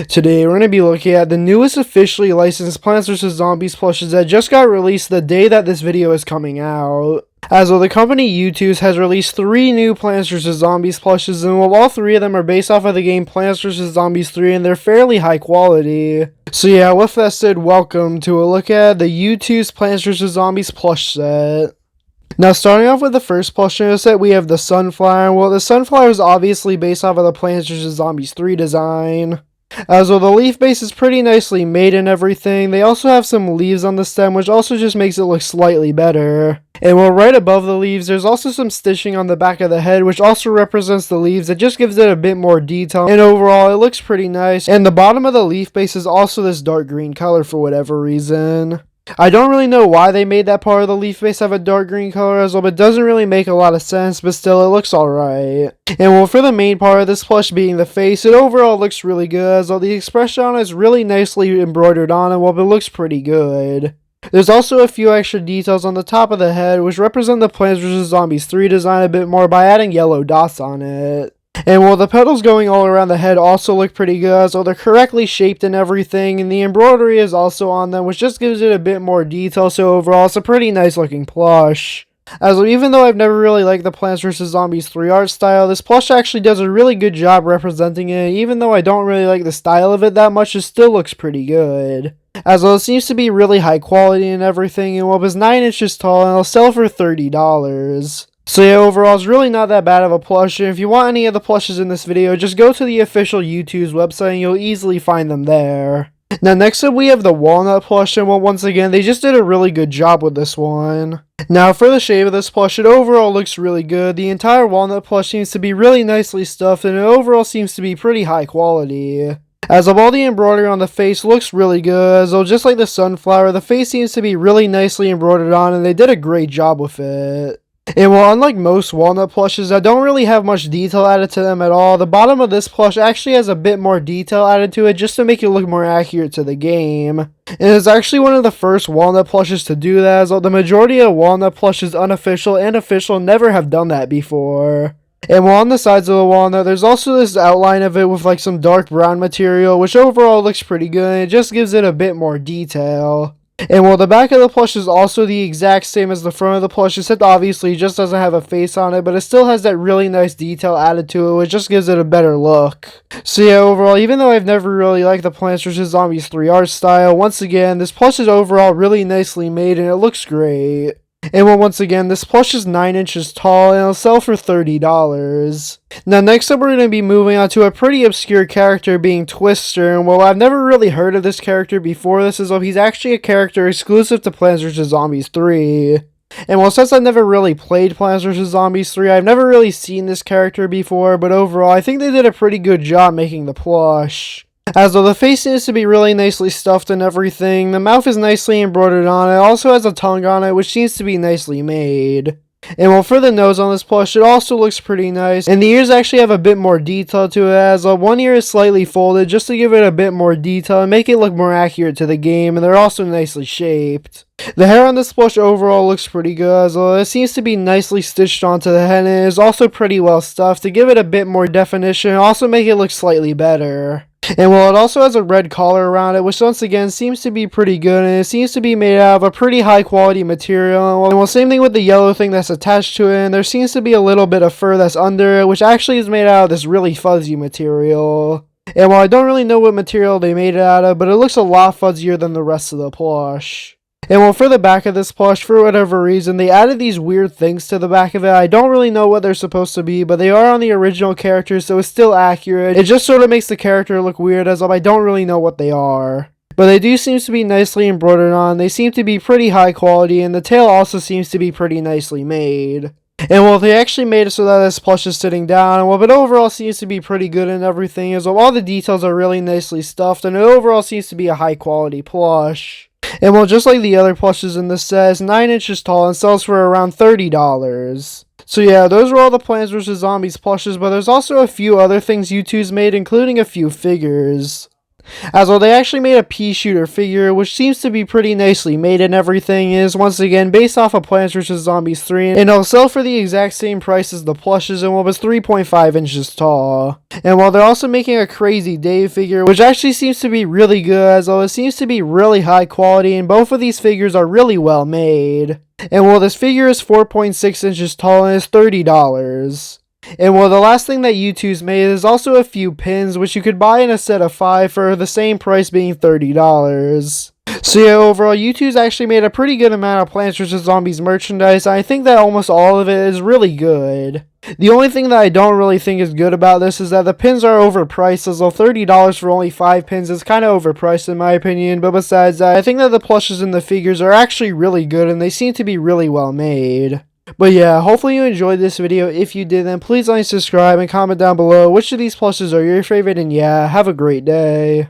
Today we're going to be looking at the newest officially licensed Plants vs. Zombies plushes that just got released the day that this video is coming out. As well, the company YouTooz has released 3 new Plants vs. Zombies plushes, and while all 3 of them are based off of the game Plants vs. Zombies 3, and they're fairly high quality. So yeah, with that said, welcome to a look at the YouTooz Plants vs. Zombies plush set. Now, starting off with the first plush in the set, we have the Sunflower. Well, the Sunflower is obviously based off of the Plants vs. Zombies 3 design. As well, the leaf base is pretty nicely made and everything. They also have some leaves on the stem, which also just makes it look slightly better. And well, right above the leaves, there's also some stitching on the back of the head, which also represents the leaves. It just gives it a bit more detail, and overall, it looks pretty nice. And the bottom of the leaf base is also this dark green color for whatever reason. I don't really know why they made that part of the leaf base have a dark green color as well, but it doesn't really make a lot of sense, but still, it looks alright. And well, for the main part of this plush being the face, it overall looks really good, as well the expression on it is really nicely embroidered on it, well, but it looks pretty good. There's also a few extra details on the top of the head, which represent the Plants vs. Zombies 3 design a bit more by adding yellow dots on it. And while the petals going all around the head also look pretty good, so they're correctly shaped and everything, and the embroidery is also on them, which just gives it a bit more detail, so overall it's a pretty nice looking plush. As well, even though I've never really liked the Plants vs. Zombies 3 art style, this plush actually does a really good job representing it. Even though I don't really like the style of it that much, it still looks pretty good. As well, it seems to be really high quality and everything, and well, it was 9 inches tall, and it'll sell for $30. So yeah, overall, it's really not that bad of a plush, and if you want any of the plushes in this video, just go to the official YouTooz website and you'll easily find them there. Now, next up we have the Walnut plush, and well, once again, they just did a really good job with this one. Now, for the shape of this plush, it overall looks really good. The entire Walnut plush seems to be really nicely stuffed, and it overall seems to be pretty high quality. As of all the embroidery on the face looks really good, as though just like the Sunflower, the face seems to be really nicely embroidered on, and they did a great job with it. And well, unlike most Walnut plushes that don't really have much detail added to them at all, the bottom of this plush actually has a bit more detail added to it just to make it look more accurate to the game. And it's actually one of the first Walnut plushes to do that, as the majority of Walnut plushes, unofficial and official, never have done that before. And while on the sides of the walnut, there's also this outline of it with like some dark brown material, which overall looks pretty good, and it just gives it a bit more detail. And while the back of the plush is also the exact same as the front of the plush, except obviously it just doesn't have a face on it, but it still has that really nice detail added to it, which just gives it a better look. So yeah, overall, even though I've never really liked the Plants vs. Zombies 3 art style, once again, this plush is overall really nicely made and it looks great. And well, once again, this plush is 9 inches tall and it'll sell for $30. Now, next up, we're going to be moving on to a pretty obscure character being Twister. And well, I've never really heard of this character before this, as though he's actually a character exclusive to Plants vs. Zombies 3. And well, since I've never really played Plants vs. Zombies 3, I've never really seen this character before, but overall, I think they did a pretty good job making the plush. As though the face seems to be really nicely stuffed and everything, the mouth is nicely embroidered on it, also has a tongue on it, which seems to be nicely made. And well, for the nose on this plush, it also looks pretty nice, and the ears actually have a bit more detail to it, as one ear is slightly folded just to give it a bit more detail and make it look more accurate to the game, and they're also nicely shaped. The hair on this plush overall looks pretty good, as it seems to be nicely stitched onto the head, and it is also pretty well stuffed to give it a bit more definition and also make it look slightly better. And well, it also has a red collar around it, which once again seems to be pretty good, and it seems to be made out of a pretty high quality material. And well, same thing with the yellow thing that's attached to it, and there seems to be a little bit of fur that's under it, which actually is made out of this really fuzzy material. And while I don't really know what material they made it out of, but it looks a lot fuzzier than the rest of the plush. And well, for the back of this plush, for whatever reason, they added these weird things to the back of it. I don't really know what they're supposed to be, but they are on the original character, so it's still accurate. It just sort of makes the character look weird, as I don't really know what they are. But they do seem to be nicely embroidered on, they seem to be pretty high quality, and the tail also seems to be pretty nicely made. And well, they actually made it so that this plush is sitting down, well, but overall seems to be pretty good and everything, as well, all the details are really nicely stuffed, and it overall seems to be a high quality plush. And well, just like the other plushes in this set, it's 9 inches tall and sells for around $30. So yeah, those were all the Plants vs. Zombies plushes, but there's also a few other things YouTooz made, including a few figures. As well, they actually made a pea shooter figure, which seems to be pretty nicely made, and everything is, once again, based off of Plants vs. Zombies 3, and it'll sell for the exact same price as the plushes, and was 3.5 inches tall. And while they're also making a Crazy Dave figure, which actually seems to be really good, as well, it seems to be really high quality, and both of these figures are really well made. And while this figure is 4.6 inches tall and is $30. And well, the last thing that YouTooz made is also a few pins, which you could buy in a set of 5 for the same price being $30. So yeah, overall, YouTooz actually made a pretty good amount of Plants vs. Zombies merchandise, and I think that almost all of it is really good. The only thing that I don't really think is good about this is that the pins are overpriced, as though $30 for only 5 pins is kind of overpriced in my opinion, but besides that, I think that the plushes and the figures are actually really good, and they seem to be really well made. But yeah, hopefully you enjoyed this video. If you did, then please like, subscribe, and comment down below which of these plushes are your favorite, and yeah, have a great day.